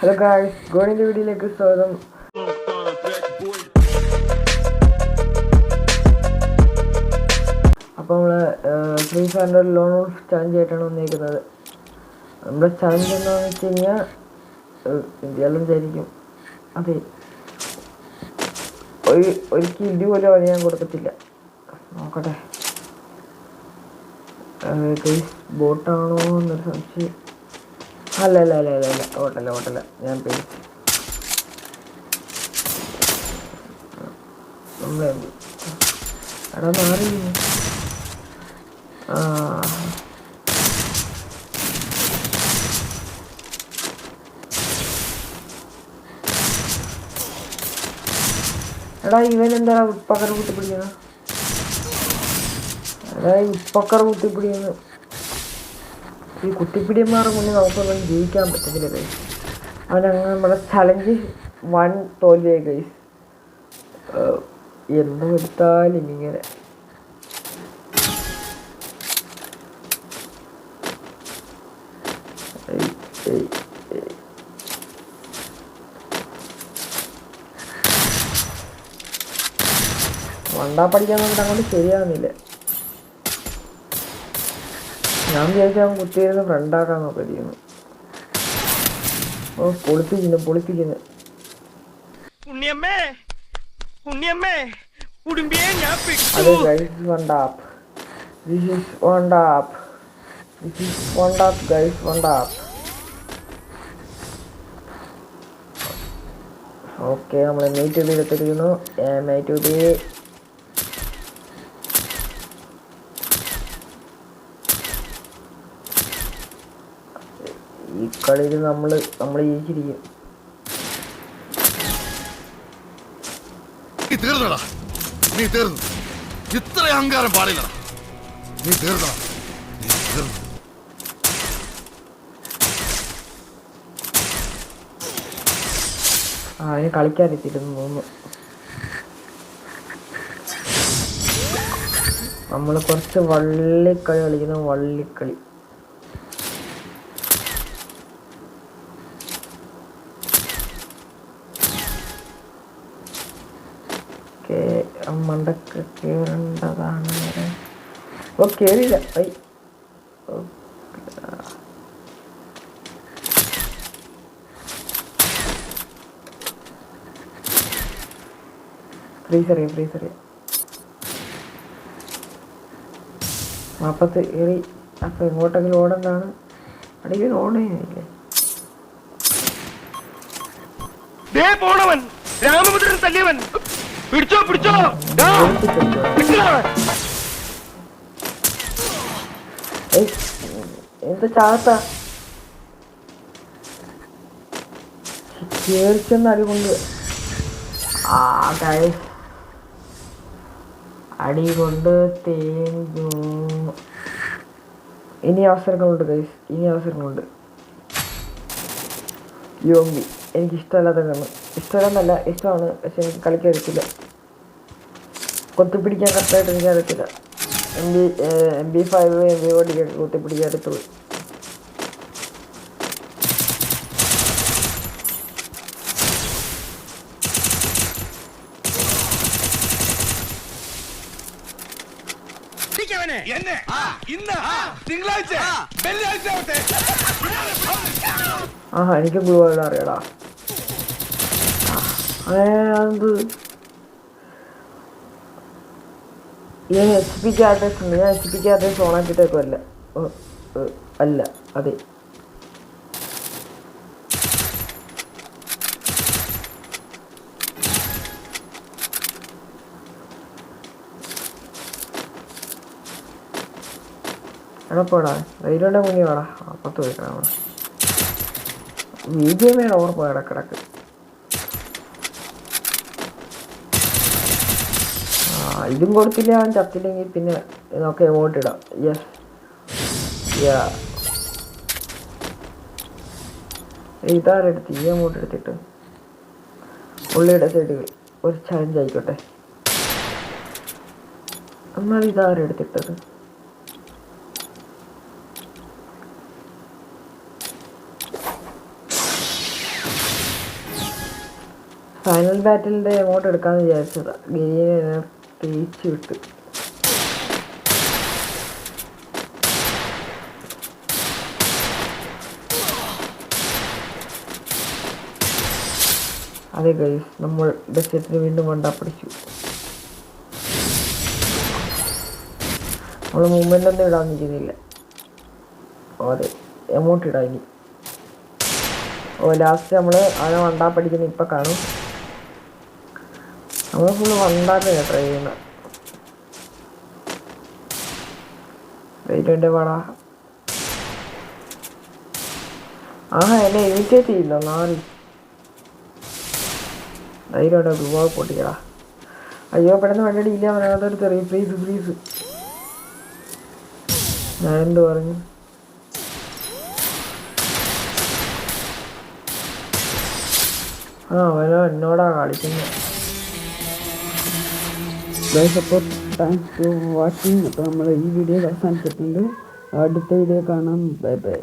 Hello guys, ഗോണിൻ്റെ വീഡിയോയിലേക്ക് സ്വാഗതം. അപ്പോൾ നമ്മൾ ഫ്രീ ഫയറിൻ്റെ ലോൺ ഓഫ് ചാലഞ്ച് ആയിട്ടാണ് വന്നിരിക്കുന്നത്. നമ്മുടെ ചാലഞ്ച് എന്താണെന്ന് വെച്ച് കഴിഞ്ഞാൽ ഇന്ത്യയിലും വിചാരിക്കും അതെ ഒരു കില്ല് പോലും അവന് ഞാൻ കൊടുക്കത്തില്ല. നോക്കട്ടെ ഗൈസ്, ബോട്ടാണോ എന്നൊരു സംശയം. അല്ല ഓട്ടല്ല ഞാൻ പേടിച്ചു. എടാ മാറി. എടാ ഇവൻ എന്താ ഉപ്പക്കറ കുത്തിപ്പിടിക്കുന്ന? കുത്തിപ്പിടിക്കുന്നു. ഈ കുത്തിപ്പിടിയന്മാരുടെ മുന്നിൽ നമുക്കൊന്നും ജീവിക്കാൻ പറ്റത്തില്ല ഗൈസ്. അവനങ്ങ് നമ്മുടെ ചലഞ്ച് 1 തോൽവിയായി ഗൈസ്. എന്തും എടുത്താലും ഇങ്ങനെ വണ്ടാ പഠിക്കാൻ നോക്കിയിട്ട് അങ്ങോട്ട് ശരിയാകുന്നില്ല. ഞാൻ വിചാരിച്ചാൽ അവൻ കുത്തിയിരുന്ന് ഫ്രണ്ടാക്കാൻ നോക്കിയിരുന്നു. ഓ പൊളിപ്പിക്കുന്നു. അതെ guys, വണ്ടാപ്പ്. This is വണ്ടാപ്പ് guys, വണ്ടാപ്പ്. Okay, നമ്മൾ M8 എടുത്തിരിക്കുന്നു. M8 ഈ കളിയിൽ നമ്മൾ ജയിച്ചിരിക്കും. നീ തീർന്നു. ഇത്ര അഹങ്കാരം പാടില്ല. നീ തീർന്നു. അതിന് കളിക്കാനെത്തിയിരുന്നു തോന്നുന്നു. നമ്മൾ കുറച്ച് വള്ളിക്കളി കളിക്കുന്നു. വള്ളിക്കളി മണ്ടക്ക് കേറേണ്ടതാണ്. ഓ കേറിയില്ല. ഫ്രീസറിയ മാപ്പത്ത് കയറി. അപ്പൊ എങ്ങോട്ടെങ്കിലും ഓടേണ്ടതാണ്. അടിയിൽ ഓടേയില്ലേ? രാമഭദ്രൻ തല്ലിയവൻ. പിടിച്ചോ എന്താ ചാത്ത കേറിച്ചെന്ന് അടികൊണ്ട് അടികൊണ്ട് തേഞ്ഞു. ഇനി അവസരങ്ങളുണ്ട് ഗൈസ്, ഇഷ്ടമല്ലാത്ത ഇഷ്ടമല്ലെന്നല്ല, ഇഷ്ടമാണ്. പക്ഷെ എനിക്ക് കളിക്കാൻ അറിയത്തില്ല. കൊത്തിപ്പിടിക്കാൻ കറക്റ്റായിട്ട് എനിക്ക് അറിയത്തില്ല. MB5 MB1 കൊത്തിപ്പിടിക്കാൻ അറിയത്തുള്ളൂ. എനിക്ക് ബ്ലൂ വേൾഡ് അറിയടാ. അത് HP അഡ്രസ് ഉണ്ട്. ഞാൻ HP അഡ്രസ് ഓണാക്കിയിട്ടേക്കുമല്ല. അല്ല അതെ, എടപ്പോടാ റെയിലുടെ മുന്നിൽ വേടാ. അപ്പുറത്ത് പോയിക്കണം. BGM ഓർമ്മ ഇടക്കിടക്ക്. ഇതും കൊടുത്തില്ല, അവൻ ചത്തില്ലെങ്കിൽ പിന്നെ നമുക്ക് എമൗണ്ട് ഇടാം. യെസ് ഇതാരെടുത്ത് ഈ എമൗണ്ട് എടുത്തിട്ട് പുള്ളിയുടെ സൈഡിൽ ഒരു ചലഞ്ച് ആയിക്കോട്ടെ. എന്നാൽ ഇതാരെടുത്തിട്ടത്? ഫൈനൽ ബാറ്റിലിൻ്റെ എമൗണ്ട് എടുക്കാമെന്ന് വിചാരിച്ചതാ. ഗെയിമിനെ തേച്ച് വിട്ട്. അതെ ഗൈസ്, നമ്മൾ ബഡ്ജറ്റിന് വീണ്ടും പിടിച്ചു. നമ്മൾ മൂവ്മെൻ്റ് ഒന്നും ഇടാൻ നിൽക്കുന്നില്ല. അതെ, എമൗണ്ട് ഇടാം ഇനി. ലാസ്റ്റ് നമ്മൾ അവനെ വണ്ടാപ്പടിക്കുന്ന ഇപ്പം കാണും. നമ്മൾ ഫുള്ള് വണ്ടാപ്പിനെ ട്രൈ ചെയ്യുന്നത്. വെയിറ്റ് പാടാ. എന്നെ ഇമിറ്റേറ്റ് ചെയ്യില്ല. നാല് ധൈര്യമായിട്ട് ദുവാ പൊട്ടിക്കടാ. അയ്യോ, പെട്ടെന്ന് വേണ്ടിയിട്ട് ഇല്ല. അവനകത്തെടുത്ത് പ്ലീസ്. ഞാൻ എന്ത് പറഞ്ഞു? അവനോ എന്നോടാ കളിക്കുന്നത്. അപ്പോൾ താങ്ക്സ് ഫോർ വാച്ചിങ്. അപ്പോൾ നമ്മൾ ഈ വീഡിയോ അവസാനിച്ചിട്ടുണ്ട്. അടുത്ത വീഡിയോ കാണാം. ബൈ.